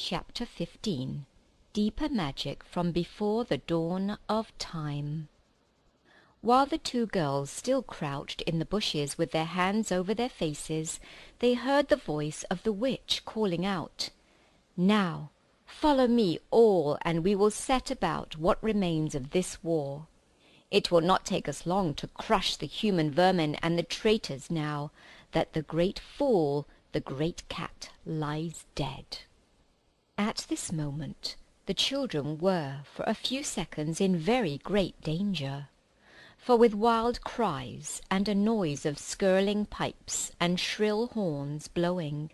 Chapter 15. Deeper Magic from Before the Dawn of Time. While the two girls still crouched in the bushes with their hands over their faces, they heard the voice of the witch calling out, "Now, follow me all, and we will set about what remains of this war. It will not take us long to crush the human vermin and the traitors now that the great fool, the great cat, lies dead." At this moment the children were for a few seconds in very great danger, for with wild cries and a noise of skirling pipes and shrill horns blowing,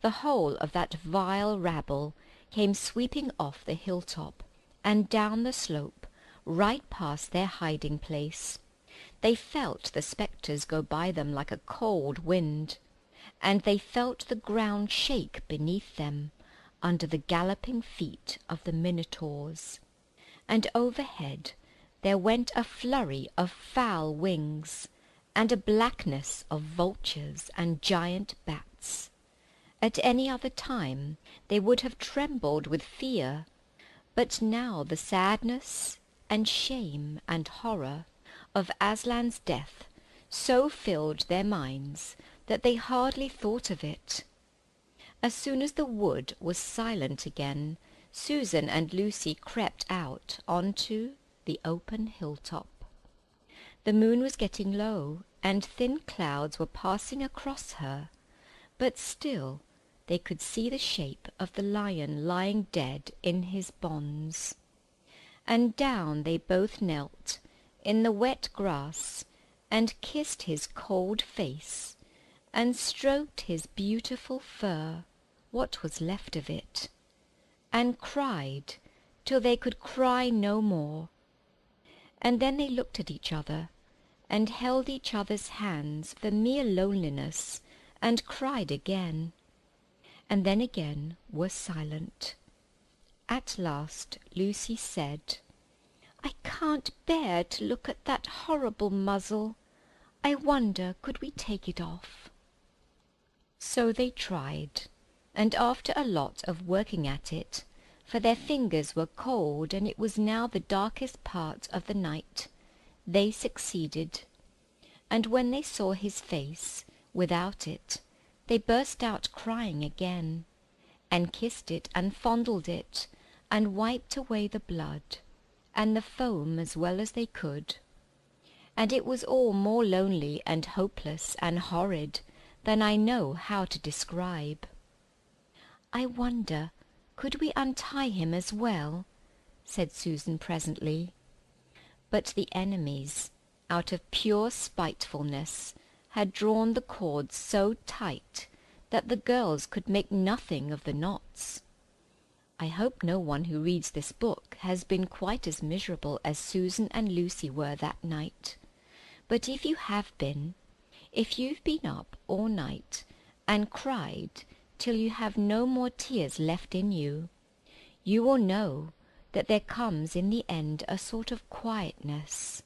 the whole of that vile rabble came sweeping off the hilltop and down the slope, right past their hiding-place. They felt the spectres go by them like a cold wind, and they felt the ground shake beneath them, under the galloping feet of the minotaurs, and overhead there went a flurry of foul wings, and a blackness of vultures and giant bats. At any other time they would have trembled with fear, but now the sadness and shame and horror of Aslan's death so filled their minds that they hardly thought of it. As soon as the wood was silent again, Susan and Lucy crept out onto the open hilltop. The moon was getting low, and thin clouds were passing across her, but still they could see the shape of the lion lying dead in his bonds. And down they both knelt in the wet grass, and kissed his cold face, and stroked his beautiful fur, what was left of it, and cried till they could cry no more. And then they looked at each other, and held each other's hands for mere loneliness, and cried again, and then again were silent. At last Lucy said, "I can't bear to look at that horrible muzzle. I wonder could we take it off?" So they tried, and after a lot of working at it, for their fingers were cold and it was now the darkest part of the night, they succeeded. And when they saw his face without it, they burst out crying again, and kissed it and fondled it, and wiped away the blood and the foam as well as they could. And it was all more lonely and hopeless and horrid than I know how to describe. "I wonder, could we untie him as well?" said Susan presently. But the enemies, out of pure spitefulness, had drawn the cords so tight that the girls could make nothing of the knots. I hope no one who reads this book has been quite as miserable as Susan and Lucy were that night. But if you have been, if you've been up all night and cried till you have no more tears left in you, you will know that there comes in the end a sort of quietness.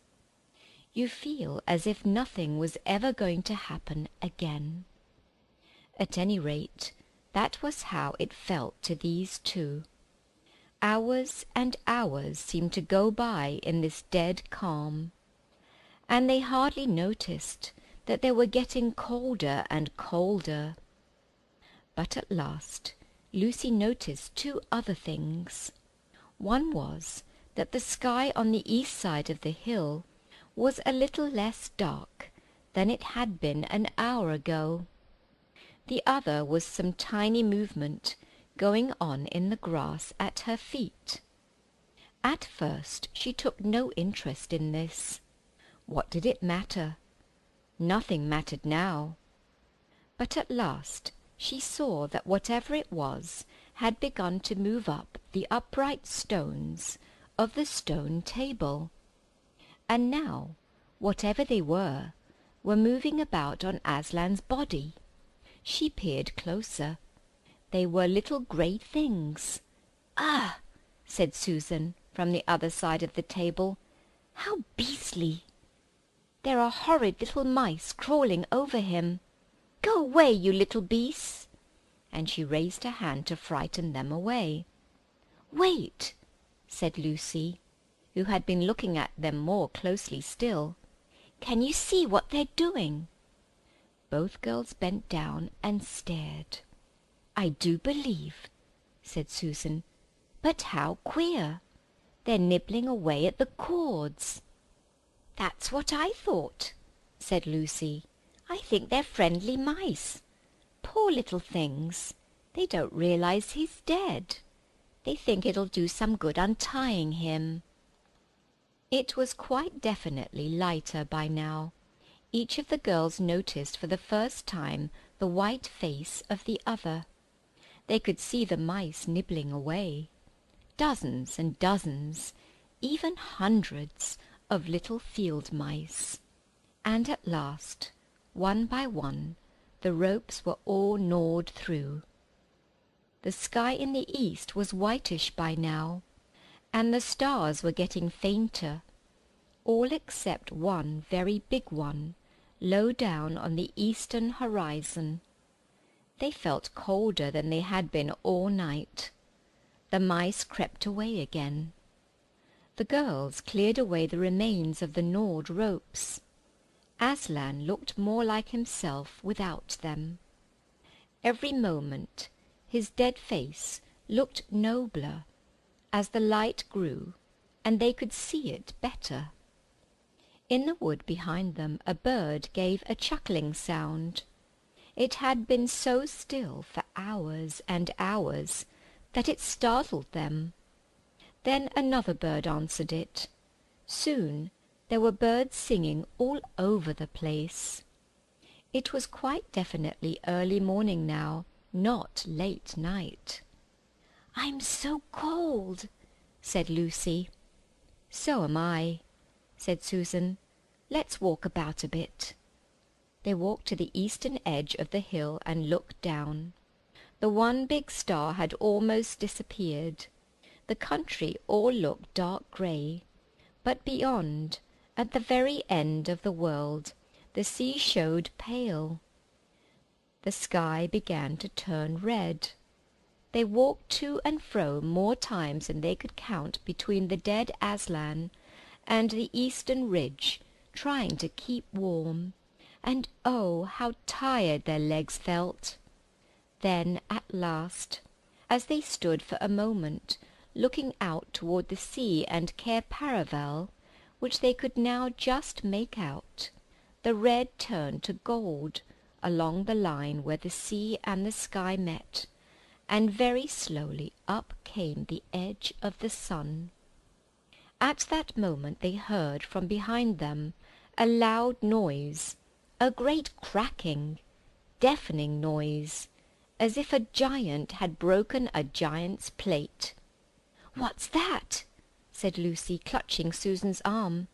You feel as if nothing was ever going to happen again. At any rate, that was how it felt to these two. Hours and hours seemed to go by in this dead calm, and they hardly noticed that they were getting colder and colder. But at last Lucy noticed two other things. One was that the sky on the east side of the hill was a little less dark than it had been an hour ago. The other was some tiny movement going on in the grass at her feet. At first she took no interest in this. What did it matter? Nothing mattered now. But at last she saw that whatever it was had begun to move up the upright stones of the stone table, and now, whatever they were moving about on Aslan's body. She peered closer. They were little grey things. "Ah!" said Susan from the other side of the table. "How beastly! There are horrid little mice crawling over him. Go away, you little beasts!" and she raised her hand to frighten them away. "Wait," said Lucy, who had been looking at them more closely still. "Can you see what they're doing?" Both girls bent down and stared. "I do believe," said Susan. "But how queer! They're nibbling away at the cords." "That's what I thought," said Lucy. "I think they're friendly mice. Poor little things. They don't realize he's dead. They think it'll do some good untying him." It was quite definitely lighter by now. Each of the girls noticed for the first time the white face of the other. They could see the mice nibbling away. Dozens and dozens, even hundreds, of little field mice. And at last, one by one, the ropes were all gnawed through. The sky in the east was whitish by now, and the stars were getting fainter, all except one very big one, low down on the eastern horizon. They felt colder than they had been all night. The mice crept away again. The girls cleared away the remains of the gnawed ropes. Aslan looked more like himself without them. Every moment his dead face looked nobler, as the light grew, and they could see it better. In the wood behind them a bird gave a chuckling sound. It had been so still for hours and hours that it startled them. Then another bird answered it. Soon there were birds singing all over the place. It was quite definitely early morning now, not late night. "I'm so cold," said Lucy. "So am I," said Susan. "Let's walk about a bit." They walked to the eastern edge of the hill and looked down. The one big star had almost disappeared. The country all looked dark grey, but beyond, at the very end of the world, the sea showed pale. The sky began to turn red. They walked to and fro more times than they could count between the dead Aslan and the eastern ridge, trying to keep warm, and oh, how tired their legs felt! Then, at last, as they stood for a moment, looking out toward the sea and Cape Paravel, which they could now just make out, the red turned to gold along the line where the sea and the sky met, and very slowly up came the edge of the sun. At that moment they heard from behind them a loud noise, a great cracking, deafening noise, as if a giant had broken a giant's plate. "What's that?" said Lucy, clutching Susan's arm.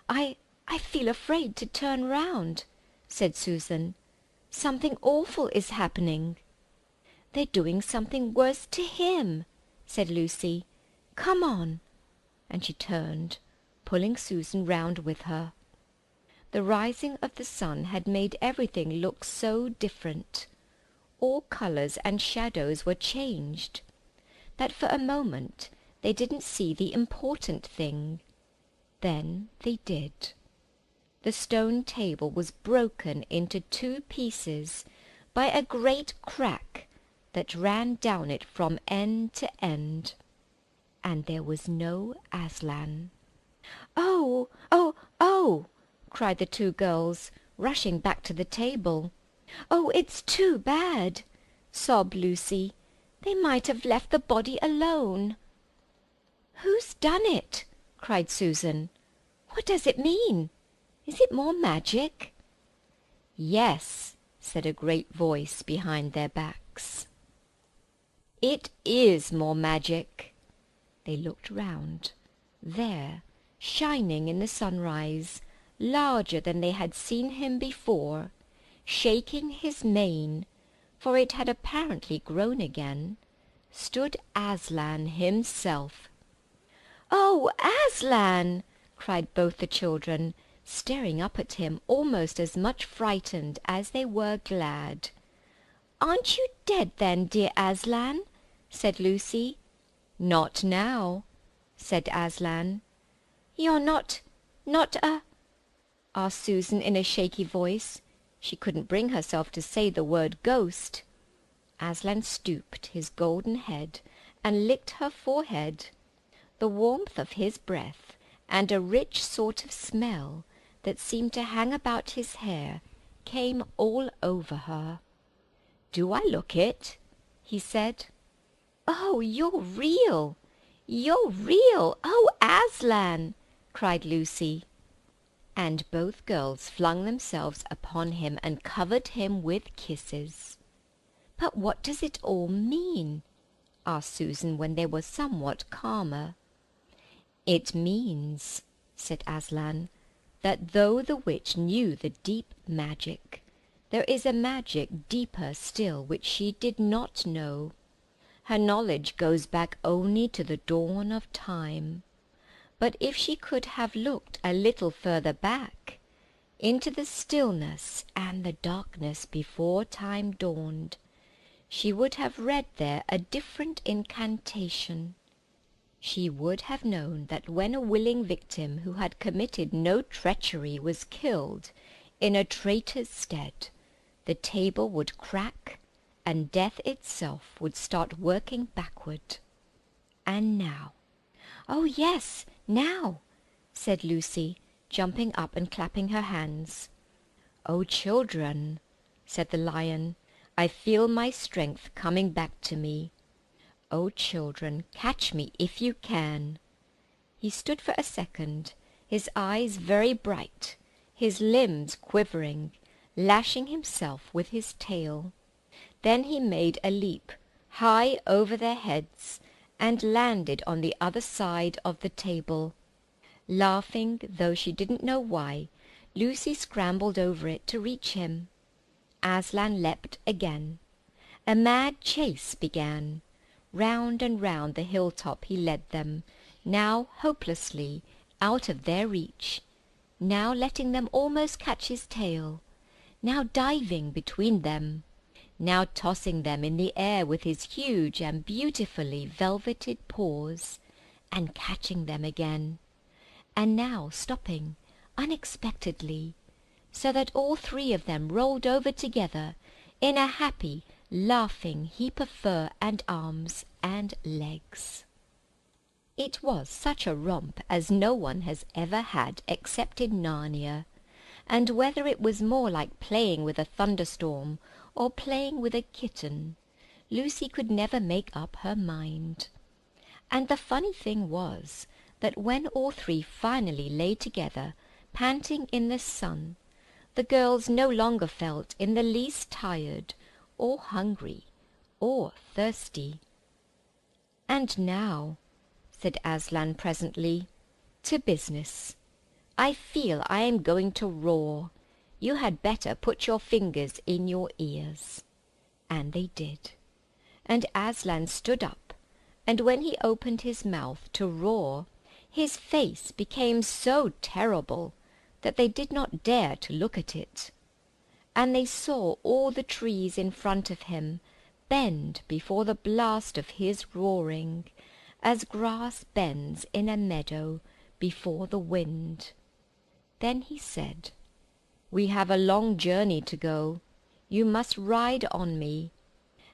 I feel afraid to turn round," said Susan. "Something awful is happening." "They're doing something worse to him," said Lucy. "Come on." And she turned, pulling Susan round with her. The rising of the sun had made everything look so different. All colours and shadows were changed, that for a moment they didn't see the important thing. Then they did. The stone table was broken into 2 pieces by a great crack that ran down it from end to end. And there was no Aslan. "Oh, oh, oh!" cried the 2 girls, rushing back to the table. "Oh, it's too bad!" sobbed Lucy. "They might have left the body alone." "Who's done it?" cried Susan. "What does it mean? Is it more magic?" "Yes," said a great voice behind their backs. "It is more magic." They looked round. There, shining in the sunrise, larger than they had seen him before, shaking his mane, for it had apparently grown again, stood Aslan himself. "Oh, Aslan!" cried both the children, staring up at him almost as much frightened as they were glad. aren't you dead then, dear Aslan?" said Lucy. "Not now," said Aslan. "You're not asked Susan in a shaky voice. She couldn't bring herself to say the word ghost. Aslan stooped his golden head and licked her forehead. The warmth of his breath and a rich sort of smell that seemed to hang about his hair came all over her. "Do I look it?" he said. "Oh, you're real! You're real! Oh, Aslan!" cried Lucy. And both girls flung themselves upon him and covered him with kisses. "But what does it all mean?" asked Susan when they were somewhat calmer. "It means," said Aslan, "that though the witch knew the deep magic, there is a magic deeper still which she did not know. Her knowledge goes back only to the dawn of time. But if she could have looked a little further back, into the stillness and the darkness before time dawned, she would have read there a different incantation. She would have known that when a willing victim who had committed no treachery was killed in a traitor's stead, the table would crack and death itself would start working backward. And now—" "Oh, yes, now!" said Lucy, jumping up and clapping her hands. "Oh, children," said the lion, "I feel my strength coming back to me. Oh, children, catch me if you can." He stood for a second, his eyes very bright, his limbs quivering, lashing himself with his tail. Then he made a leap high over their heads and landed on the other side of the table. Laughing, though she didn't know why, Lucy scrambled over it to reach him. Aslan leapt again. A mad chase began. Round and round the hilltop he led them, now hopelessly out of their reach, now letting them almost catch his tail, now diving between them, now tossing them in the air with his huge and beautifully velveted paws, and catching them again, and now stopping unexpectedly, so that all three of them rolled over together in a happy, laughing heap of fur and arms and legs. It was such a romp as no one has ever had except in Narnia, and whether it was more like playing with a thunderstorm or playing with a kitten, Lucy could never make up her mind. And the funny thing was that when all three finally lay together, panting in the sun, the girls no longer felt in the least tired or hungry or thirsty. "And now," said Aslan presently, "to business. I feel I am going to roar. You had better put your fingers in your ears." And they did. And Aslan stood up, and when he opened his mouth to roar, his face became so terrible that they did not dare to look at it. And they saw all the trees in front of him bend before the blast of his roaring, as grass bends in a meadow before the wind. Then he said, "We have a long journey to go. You must ride on me."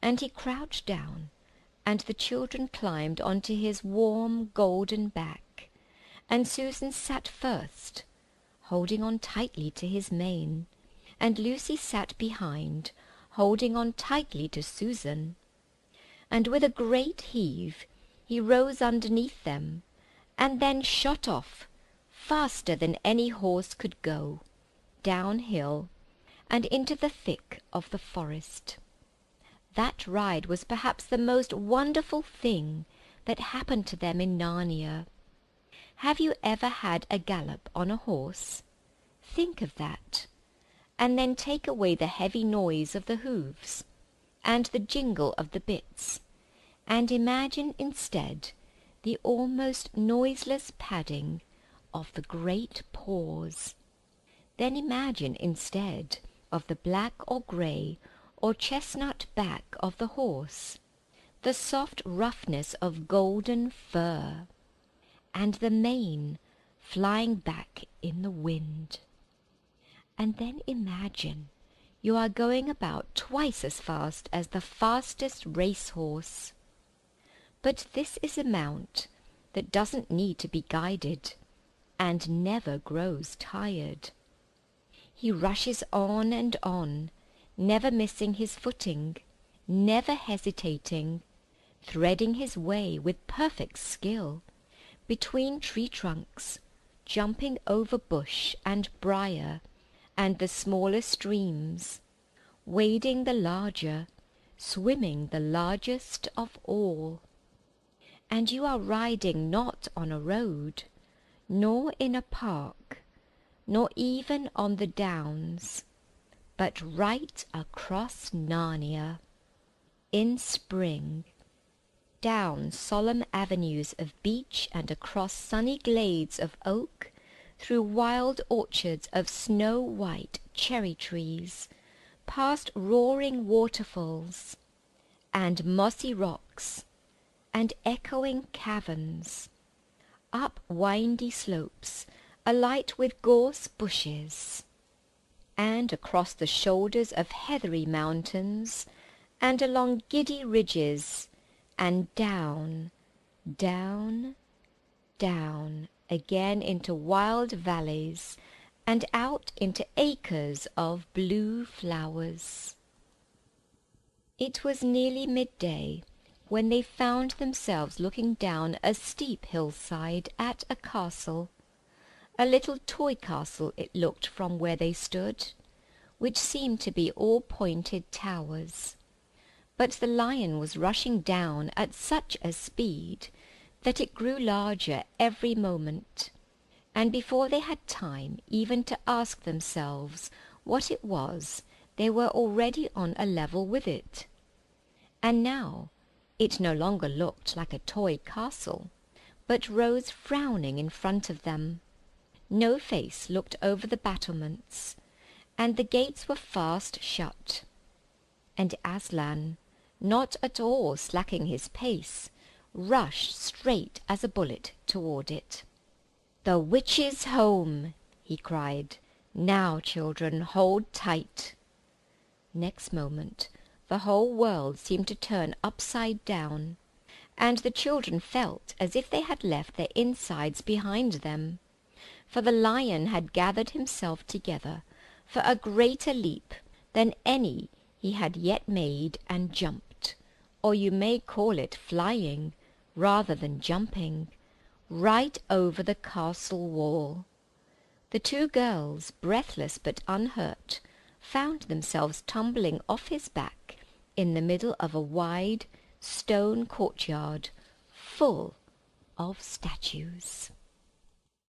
And he crouched down, and the children climbed onto his warm golden back, and Susan sat first, holding on tightly to his mane, and Lucy sat behind, holding on tightly to Susan. And with a great heave he rose underneath them, and then shot off, faster than any horse could go, downhill, and into the thick of the forest. That ride was perhaps the most wonderful thing that happened to them in Narnia. Have you ever had a gallop on a horse? Think of that, and then take away the heavy noise of the hoofs, and the jingle of the bits, and imagine instead the almost noiseless padding of the great paws. Then imagine instead of the black or grey or chestnut back of the horse, the soft roughness of golden fur, and the mane flying back in the wind. And then imagine you are going about twice as fast as the fastest racehorse. But this is a mount that doesn't need to be guided, and never grows tired. He rushes on and on, never missing his footing, never hesitating, threading his way with perfect skill, between tree trunks, jumping over bush and briar, and the smaller streams, wading the larger, swimming the largest of all. And you are riding not on a road, nor in a park, nor even on the downs, but right across Narnia, in spring, down solemn avenues of beech and across sunny glades of oak, through wild orchards of snow-white cherry trees, past roaring waterfalls, and mossy rocks, and echoing caverns, up windy slopes, alight with gorse bushes, and across the shoulders of heathery mountains, and along giddy ridges, and down, down, down, again into wild valleys, and out into acres of blue flowers. It was nearly midday when they found themselves looking down a steep hillside at a castle, a little toy castle it looked from where they stood, which seemed to be all pointed towers. But the lion was rushing down at such a speed that it grew larger every moment, and before they had time even to ask themselves what it was, they were already on a level with it. And now it no longer looked like a toy castle, but rose frowning in front of them. No face looked over the battlements, and the gates were fast shut. And Aslan, not at all slacking his pace, rushed straight as a bullet toward it. "The witch's home!" he cried. "Now, children, hold tight." Next moment the whole world seemed to turn upside down, and the children felt as if they had left their insides behind them, for the lion had gathered himself together for a greater leap than any he had yet made, and jumped, or you may call it flying rather than jumping, right over the castle wall. The two girls, breathless but unhurt, found themselves tumbling off his back in the middle of a wide stone courtyard full of statues.